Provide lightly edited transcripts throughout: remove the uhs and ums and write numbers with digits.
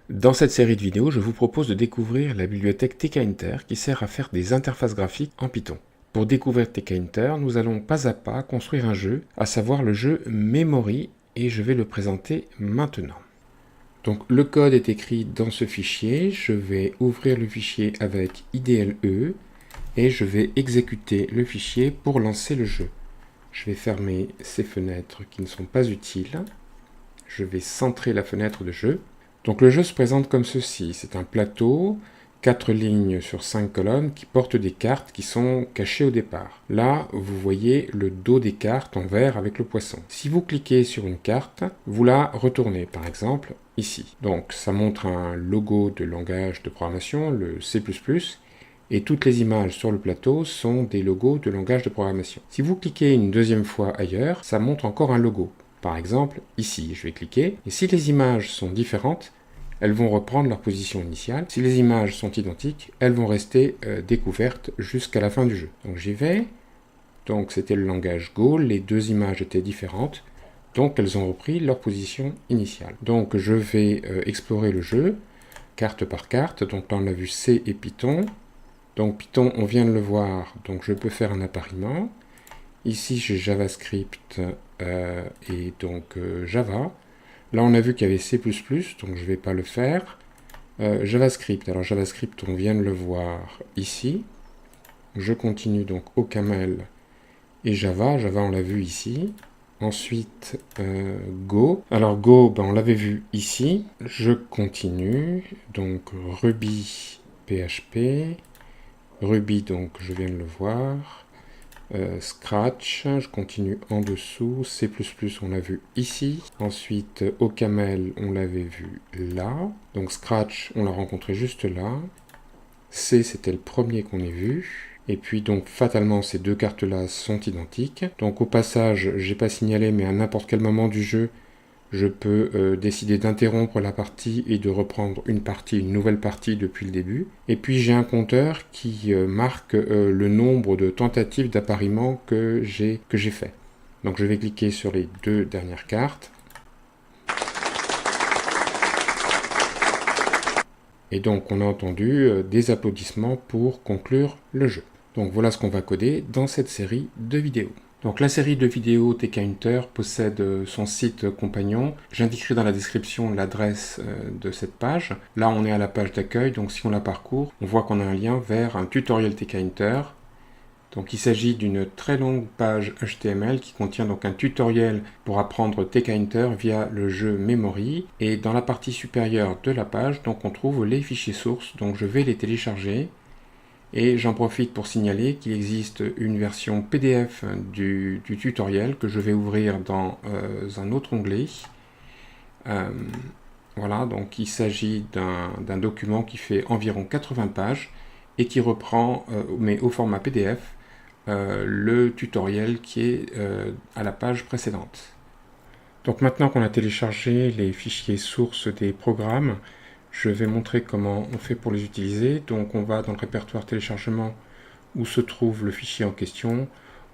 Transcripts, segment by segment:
Dans cette série de vidéos, je vous propose de découvrir la bibliothèque TK-Inter qui sert à faire des interfaces graphiques en Python. Pour découvrir TK-Inter, nous allons pas à pas construire un jeu, à savoir le jeu Memory, et je vais le présenter maintenant. Donc le code est écrit dans ce fichier, je vais ouvrir le fichier avec IDLE et je vais exécuter le fichier pour lancer le jeu. Je vais fermer ces fenêtres qui ne sont pas utiles. Je vais centrer la fenêtre de jeu. Donc le jeu se présente comme ceci, c'est un plateau, 4 lignes sur 5 colonnes qui portent des cartes qui sont cachées au départ. Là, vous voyez le dos des cartes en vert avec le poisson. Si vous cliquez sur une carte, vous la retournez, par exemple ici. Donc ça montre un logo de langage de programmation, le C++, et toutes les images sur le plateau sont des logos de langage de programmation. Si vous cliquez une deuxième fois ailleurs, ça montre encore un logo. Par exemple, ici, je vais cliquer, et si les images sont différentes, elles vont reprendre leur position initiale. Si les images sont identiques, elles vont rester découvertes jusqu'à la fin du jeu. Donc j'y vais. Donc c'était le langage Go, les deux images étaient différentes, donc elles ont repris leur position initiale. Donc je vais explorer le jeu, carte par carte. Donc là on a vu C et Python. Donc Python, on vient de le voir, donc je peux faire un appariement. Ici j'ai JavaScript et donc Java. Là, on a vu qu'il y avait C++, donc je ne vais pas le faire. JavaScript, alors JavaScript, on vient de le voir ici. Je continue donc OCaml et Java. Java, on l'a vu ici. Ensuite, Go. Alors Go, on l'avait vu ici. Je continue. Donc Ruby, PHP. Ruby, donc je viens de le voir. Scratch, je continue en dessous, C++ on l'a vu ici, ensuite OCaml on l'avait vu là, donc Scratch on l'a rencontré juste là, C c'était le premier qu'on ait vu, et puis donc fatalement ces deux cartes là sont identiques, donc au passage j'ai pas signalé mais à n'importe quel moment du jeu je peux décider d'interrompre la partie et de reprendre une nouvelle partie depuis le début. Et puis j'ai un compteur qui marque le nombre de tentatives d'appariement que j'ai fait. Donc je vais cliquer sur les deux dernières cartes. Et donc on a entendu des applaudissements pour conclure le jeu. Donc voilà ce qu'on va coder dans cette série de vidéos. Donc la série de vidéos TK-Inter possède son site compagnon. J'indiquerai dans la description l'adresse de cette page. Là on est à la page d'accueil, donc si on la parcourt, on voit qu'on a un lien vers un tutoriel TK-Inter. Donc il s'agit d'une très longue page HTML qui contient donc un tutoriel pour apprendre TK-Inter via le jeu Memory. Et dans la partie supérieure de la page, donc on trouve les fichiers sources, donc je vais les télécharger. Et j'en profite pour signaler qu'il existe une version PDF du tutoriel que je vais ouvrir dans un autre onglet. Voilà, donc il s'agit d'un document qui fait environ 80 pages et qui reprend, mais au format PDF, le tutoriel qui est à la page précédente. Donc maintenant qu'on a téléchargé les fichiers sources des programmes, je vais montrer comment on fait pour les utiliser. Donc on va dans le répertoire téléchargement où se trouve le fichier en question.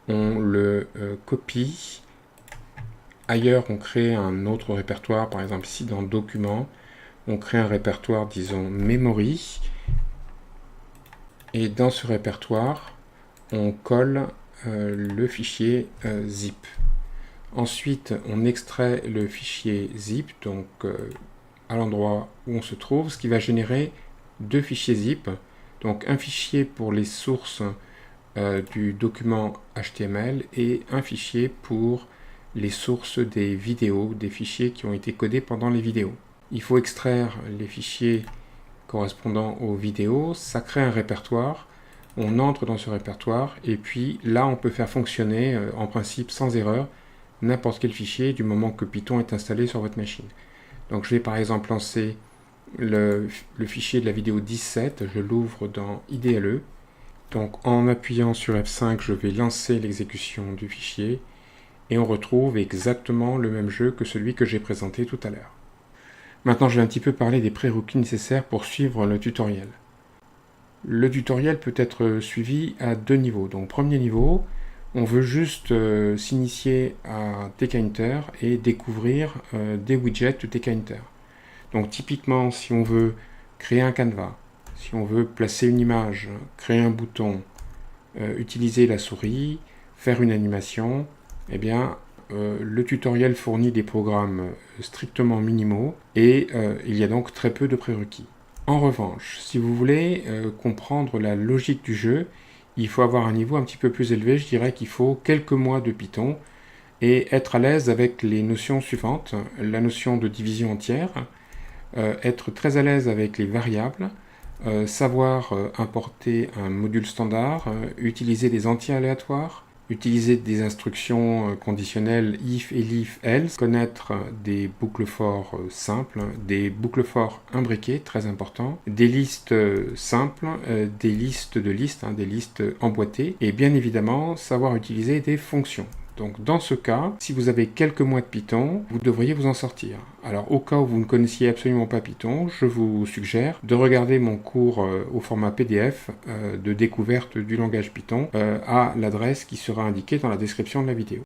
On le copie. Ailleurs, on crée un autre répertoire. Par exemple, ici dans Documents, on crée un répertoire, disons, Memory. Et dans ce répertoire, on colle le fichier zip. Ensuite, on extrait le fichier zip, donc à l'endroit où on se trouve, ce qui va générer deux fichiers zip. Donc un fichier pour les sources du document HTML et un fichier pour les sources des vidéos, des fichiers qui ont été codés pendant les vidéos. Il faut extraire les fichiers correspondant aux vidéos, ça crée un répertoire, on entre dans ce répertoire et puis là on peut faire fonctionner en principe sans erreur n'importe quel fichier du moment que Python est installé sur votre machine. Donc je vais par exemple lancer le fichier de la vidéo 17, je l'ouvre dans IDLE. Donc en appuyant sur F5, je vais lancer l'exécution du fichier et on retrouve exactement le même jeu que celui que j'ai présenté tout à l'heure. Maintenant je vais un petit peu parler des prérequis nécessaires pour suivre le tutoriel. Le tutoriel peut être suivi à deux niveaux. Donc premier niveau, on veut juste s'initier à TK-Inter et découvrir des widgets de TK-Inter. Donc typiquement, si on veut créer un canevas, si on veut placer une image, créer un bouton, utiliser la souris, faire une animation, eh bien, le tutoriel fournit des programmes strictement minimaux et il y a donc très peu de prérequis. En revanche, si vous voulez comprendre la logique du jeu, il faut avoir un niveau un petit peu plus élevé. Je dirais qu'il faut quelques mois de Python et être à l'aise avec les notions suivantes. La notion de division entière, être très à l'aise avec les variables, savoir importer un module standard, utiliser des entiers aléatoires, utiliser des instructions conditionnelles if, elif, else, connaître des boucles for simples, des boucles for imbriquées, très important, des listes simples, des listes de listes, des listes emboîtées, et bien évidemment savoir utiliser des fonctions. Donc dans ce cas, si vous avez quelques mois de Python, vous devriez vous en sortir. Alors au cas où vous ne connaissiez absolument pas Python, je vous suggère de regarder mon cours au format PDF de découverte du langage Python à l'adresse qui sera indiquée dans la description de la vidéo.